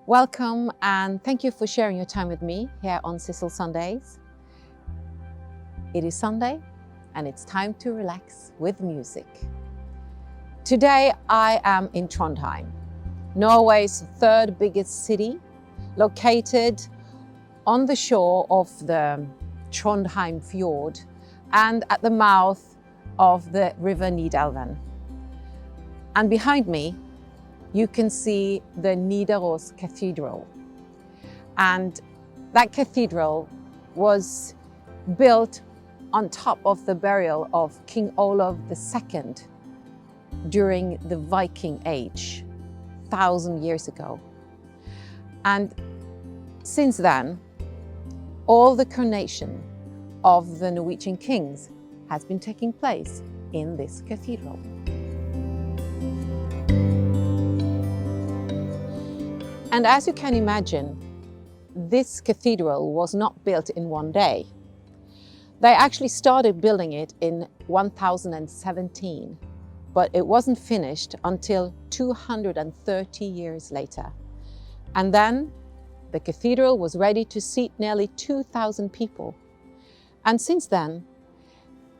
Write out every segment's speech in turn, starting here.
Welcome and thank you for sharing your time with me here on Sissel Sundays. It is Sunday and it's time to relax with music. Today I am in Trondheim, Norway's third biggest city, located on the shore of the Trondheim fjord and at the mouth of the river Nidaros. And behind me, you can see the Nidaros Cathedral. And that cathedral was built on top of the burial of King Olav II during the Viking Age, 1,000 years ago. And since then, all the coronation of the Norwegian kings has been taking place in this cathedral. And as you can imagine, this cathedral was not built in one day. They actually started building it in 1017, but it wasn't finished until 230 years later. And then the cathedral was ready to seat nearly 2,000 people. And since then,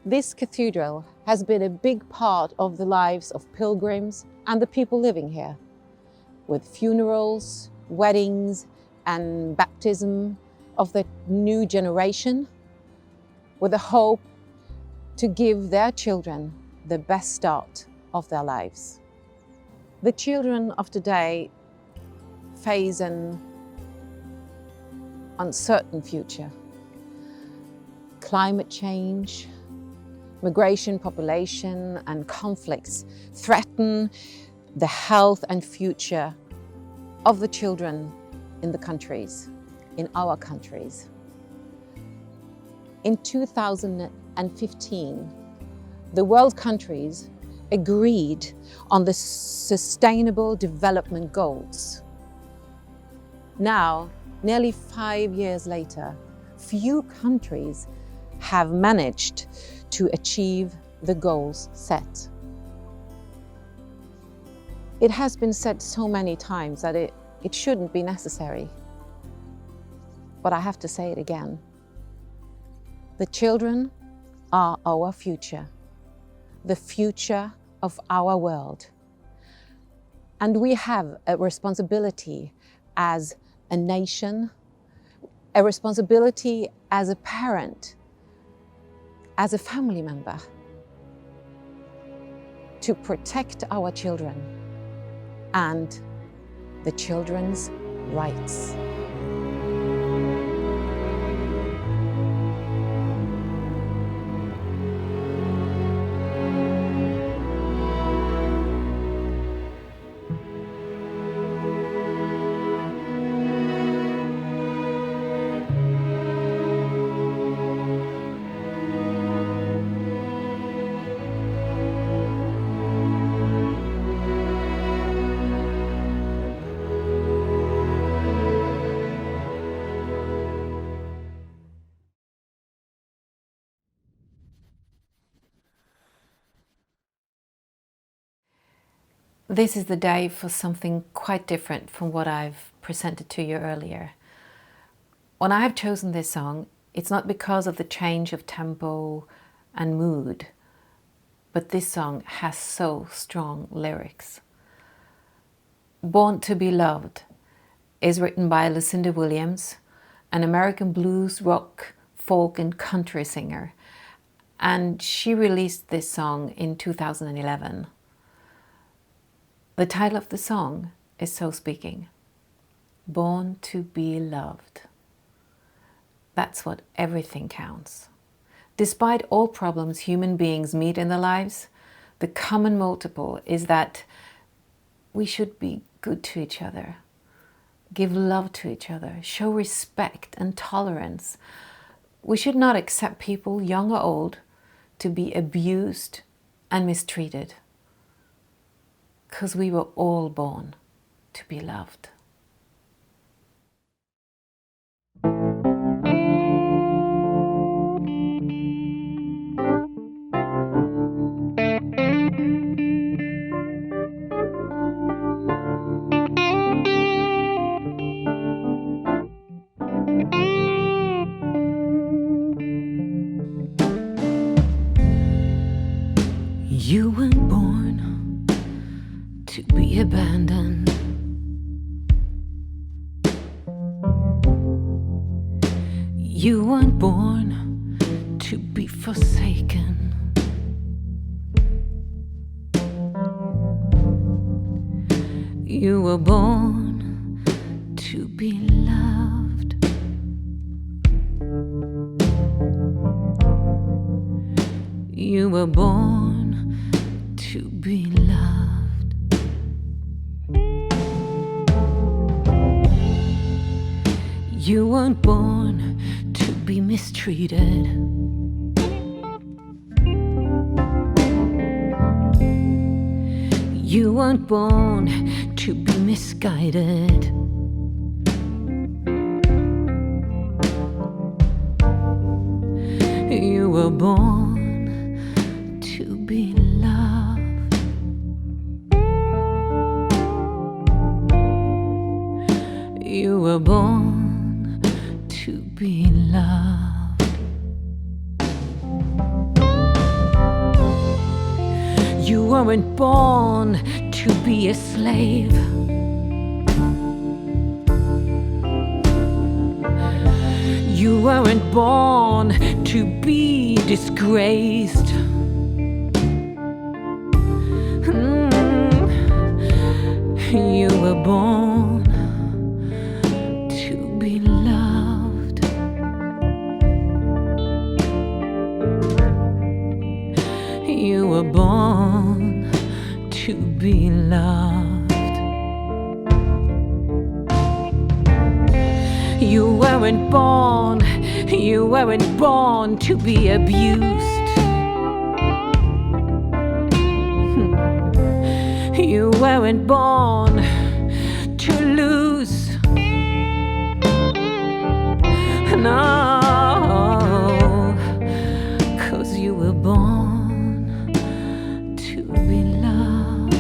this cathedral has been a big part of the lives of pilgrims and the people living here, with funerals, weddings, and baptism of the new generation, with a hope to give their children the best start of their lives. The children of today face an uncertain future. Climate change, migration, population, and conflicts threaten the health and future of the children in our countries. In 2015, the world countries agreed on the Sustainable Development Goals. Now, nearly 5 years later, few countries have managed to achieve the goals set. It has been said so many times that it shouldn't be necessary. But I have to say it again. The children are our future, the future of our world. And we have a responsibility as a nation, a responsibility as a parent, as a family member, to protect our children and the children's rights. This is the day for something quite different from what I've presented to you earlier. When I have chosen this song, it's not because of the change of tempo and mood, but this song has so strong lyrics. Born to be Loved is written by Lucinda Williams, an American blues, rock, folk and country singer, and she released this song in 2011. The title of the song is so speaking. Born to be loved. That's what everything counts. Despite all problems human beings meet in their lives, the common multiple is that we should be good to each other, give love to each other, show respect and tolerance. We should not accept people, young or old, to be abused and mistreated. Because we were all born to be loved. You weren't born to be abandoned. You weren't born to be forsaken. You were born to be loved. You were born to be loved. You weren't born to be mistreated. You weren't born to be misguided. You were born to be loved. You were born to be loved. You weren't born to be a slave. You weren't born to be disgraced. You were born to be loved. You were born to be loved. You weren't born to be abused. You weren't born to lose. No, 'cause you were born to be loved.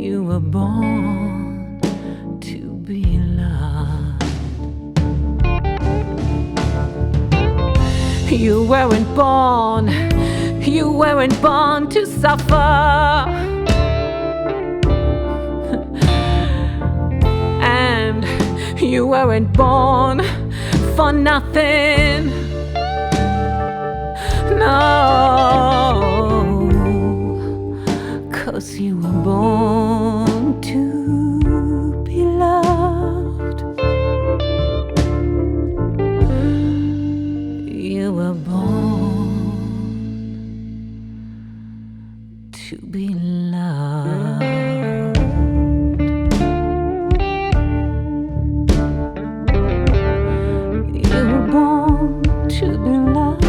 You were born to be loved. You weren't born to suffer. And you weren't born for nothing. No, 'cause you were born to be loved. You were born to be loved. You were born to be loved.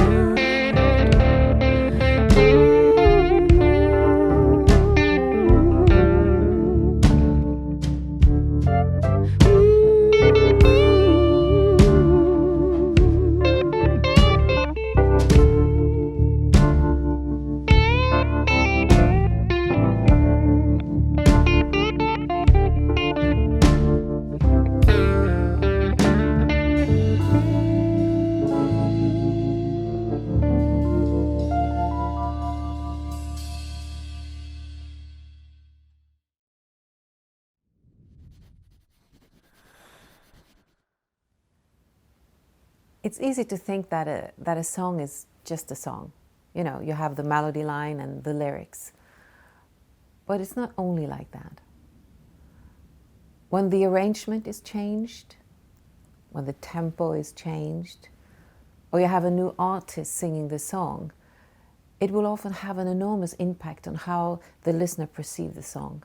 It's easy to think that a song is just a song. You know, you have the melody line and the lyrics. But it's not only like that. When the arrangement is changed, when the tempo is changed, or you have a new artist singing the song, it will often have an enormous impact on how the listener perceives the song.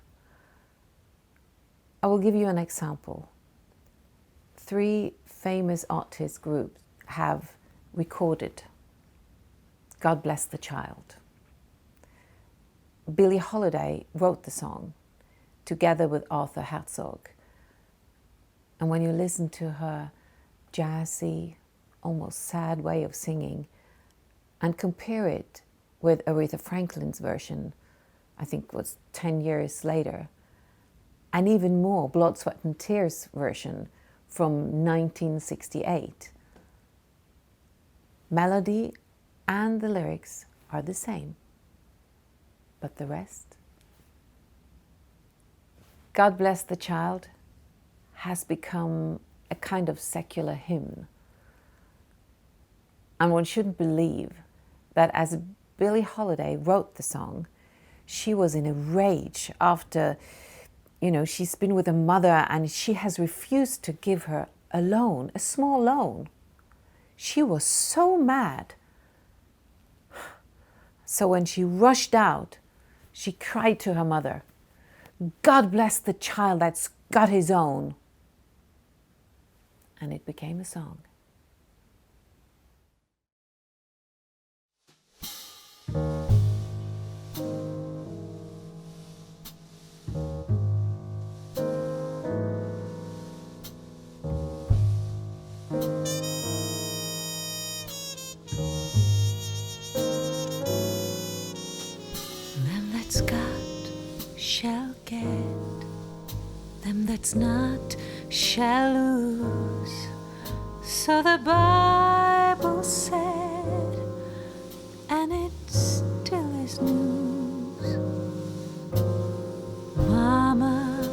I will give you an example. 3 famous artist groups have recorded God Bless the Child. Billie Holiday wrote the song together with Arthur Herzog. And when you listen to her jazzy, almost sad way of singing and compare it with Aretha Franklin's version, I think it was 10 years later, and even more, Blood, Sweat and Tears version from 1968, Melody and the lyrics are the same, but the rest? God Bless the Child has become a kind of secular hymn. And one shouldn't believe that as Billie Holiday wrote the song, she was in a rage after, she's been with a mother and she has refused to give her a loan, a small loan. She was so mad. So when she rushed out, she cried to her mother, "God bless the child that's got his own." And it became a song. Them that's got shall get, them that's not shall lose. So the Bible said, and it still is news. Mama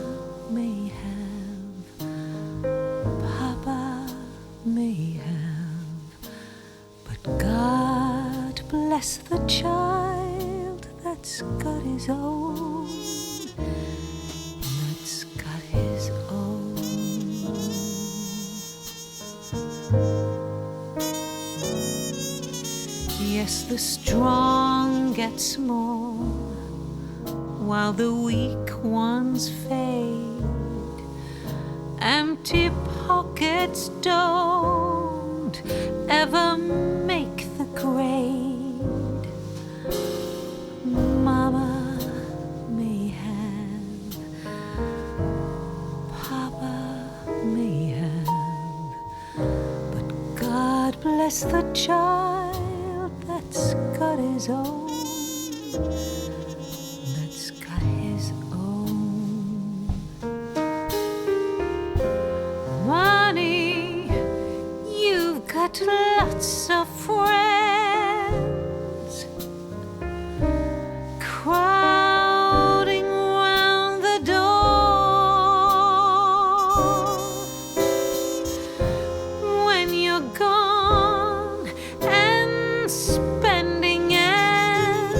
may have, Papa may have, but God bless the child that's got his own, that's got his own. Yes, the strong get small, while the weak ones fade. Empty pockets don't ever make the grade. Mama may have, Papa may have, but God bless the child that's got his own, that's got his own. Money, you've got lots of friends crowding round the door. When you're gone and spending ends,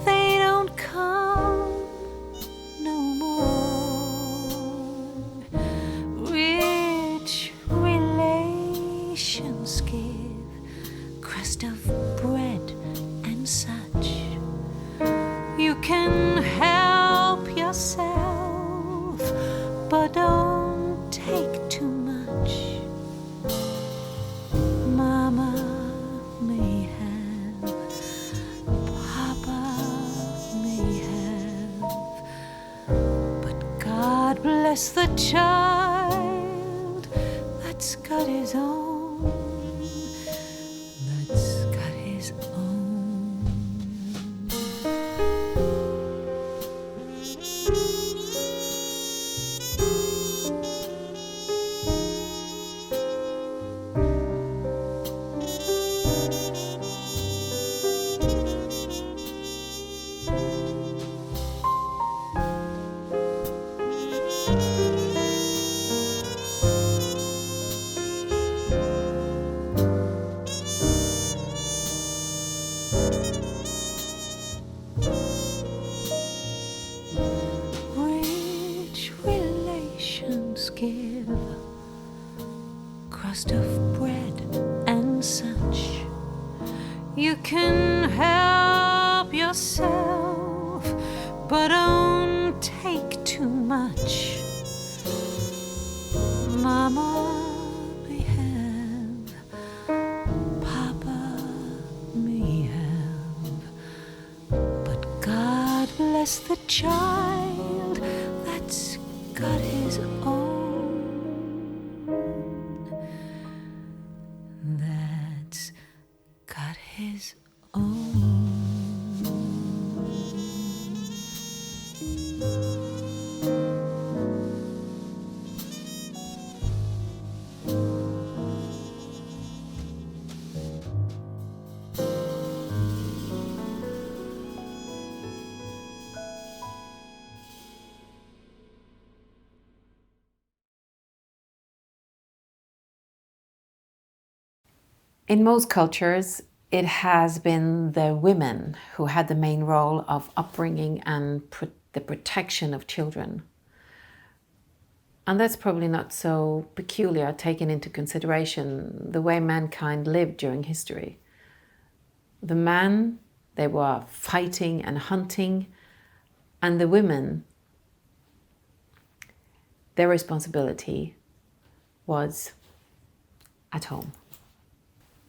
they don't come no more. Rich relations give crust of bread and such. You can help yourself, but don't take too much. Mama may have, Papa may have, but God bless the child that's got his own, that's got his own. Rich relations give crust of bread and such. You can help yourself, but don't take too much. Mama may have, Papa may have, but God bless the child that's got his own, that's got his own. In most cultures, it has been the women who had the main role of upbringing and the protection of children. And that's probably not so peculiar, taken into consideration the way mankind lived during history. The men, they were fighting and hunting, and the women, their responsibility was at home.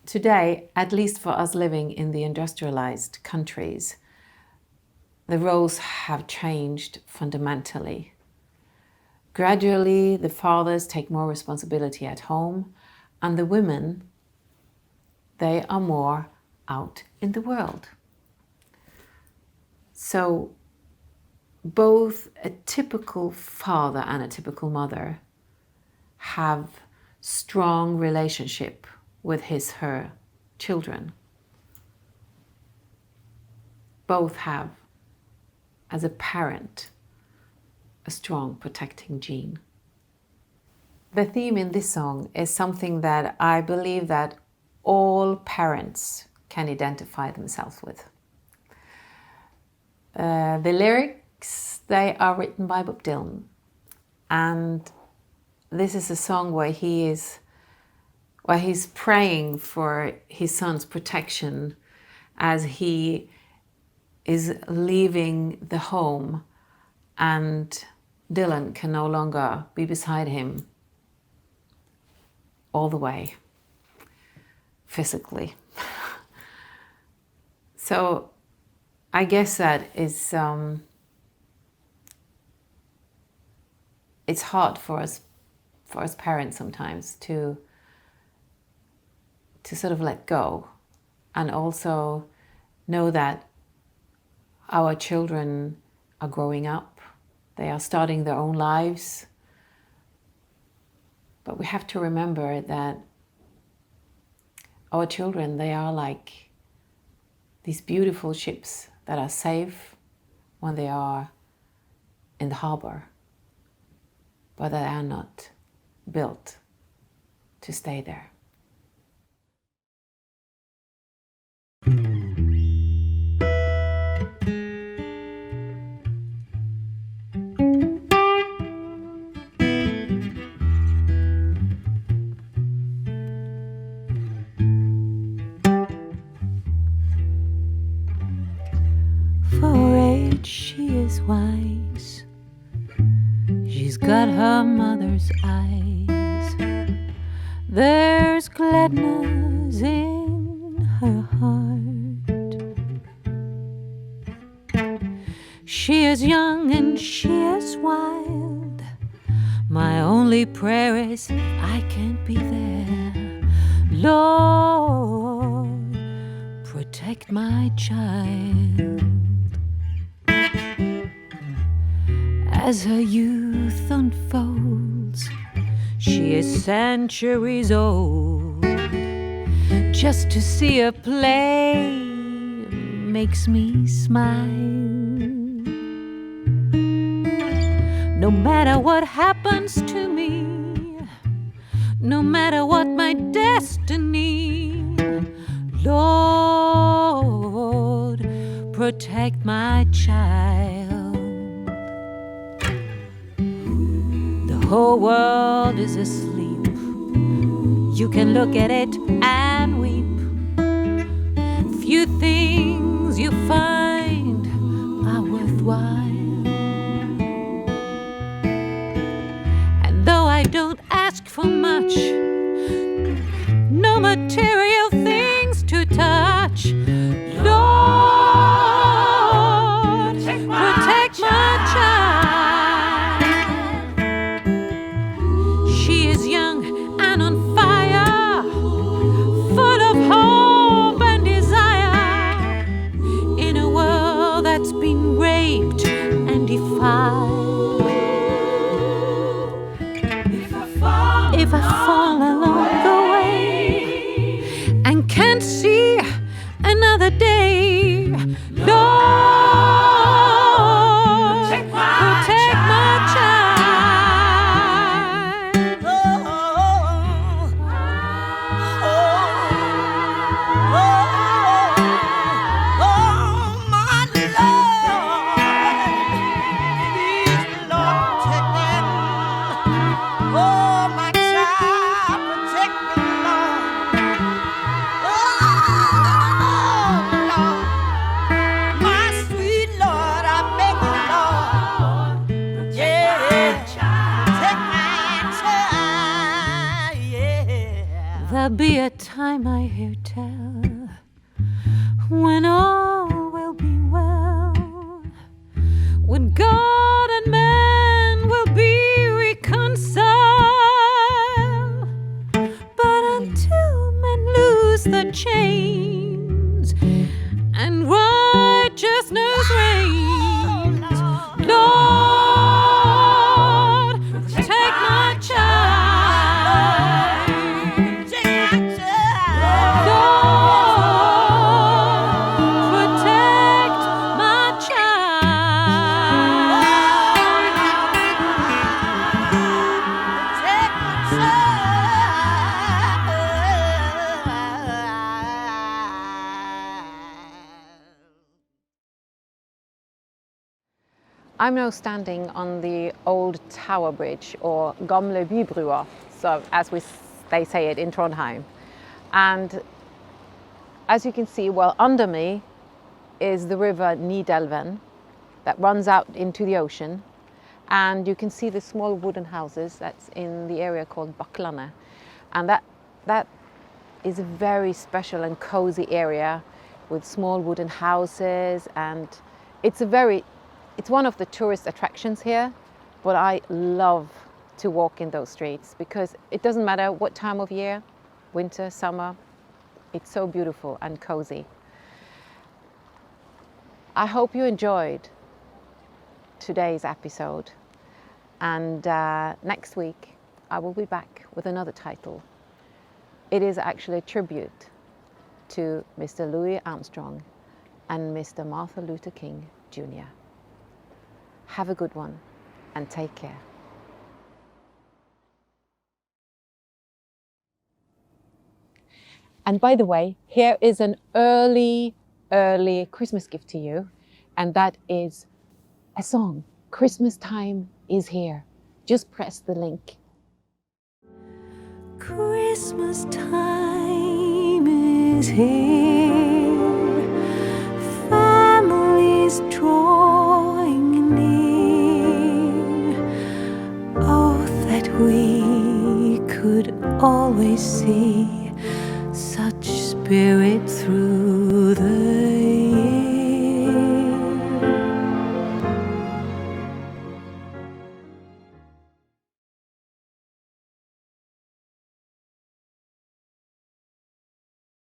Today, at least for us living in the industrialized countries, the roles have changed fundamentally. Gradually, the fathers take more responsibility at home, and the women, they are more out in the world. So both a typical father and a typical mother have strong relationship with her children. Both have, as a parent, a strong protecting gene. The theme in this song is something that I believe that all parents can identify themselves with. The lyrics, they are written by Bob Dylan, and this is a song where he's praying for his son's protection as he is leaving the home and Dylan can no longer be beside him all the way, physically. So I guess that is, it's hard for us parents sometimes to sort of let go and also know that our children are growing up, they are starting their own lives. But we have to remember that our children, they are like these beautiful ships that are safe when they are in the harbor, but they are not built to stay there. She is wise. She's got her mother's eyes. There's gladness in her heart. She is young and she is wild. My only prayer is I can't be there. Lord, protect my child. As her youth unfolds, she is centuries old. Just to see her play makes me smile. No matter what happens to me, no matter what my destiny, Lord, protect my child. The whole world is asleep. You can look at it and weep. Few things you find are worthwhile. And though I don't ask for much, no material things to touch, Lord, protect my child. She is young and on fire, full of hope and desire, in a world that's been raped and defiled. If I fall along the way, there'll be a time, I hear tell, when all will be well, when God and man will be reconciled. But until men lose the chains and righteousness reigns, Lord, take my child. Lord, protect my child. I'm now standing on the old tower bridge, or Gamle Bybrua, so as they say it in Trondheim. And as you can see, well, under me is the river Nidaros that runs out into the ocean. And you can see the small wooden houses that's in the area called Bakklandet. And that is a very special and cozy area with small wooden houses, and it's one of the tourist attractions here, but I love to walk in those streets because it doesn't matter what time of year, winter, summer, it's so beautiful and cozy. I hope you enjoyed today's episode, and next week I will be back with another title. It is actually a tribute to Mr. Louis Armstrong and Mr. Martin Luther King Jr. Have a good one and take care. And by the way, here is an early Christmas gift to you, and that is a song. Christmas time is here. Just press the link. Christmas time is here, families drawing near. Oh, that we could always see such spirit through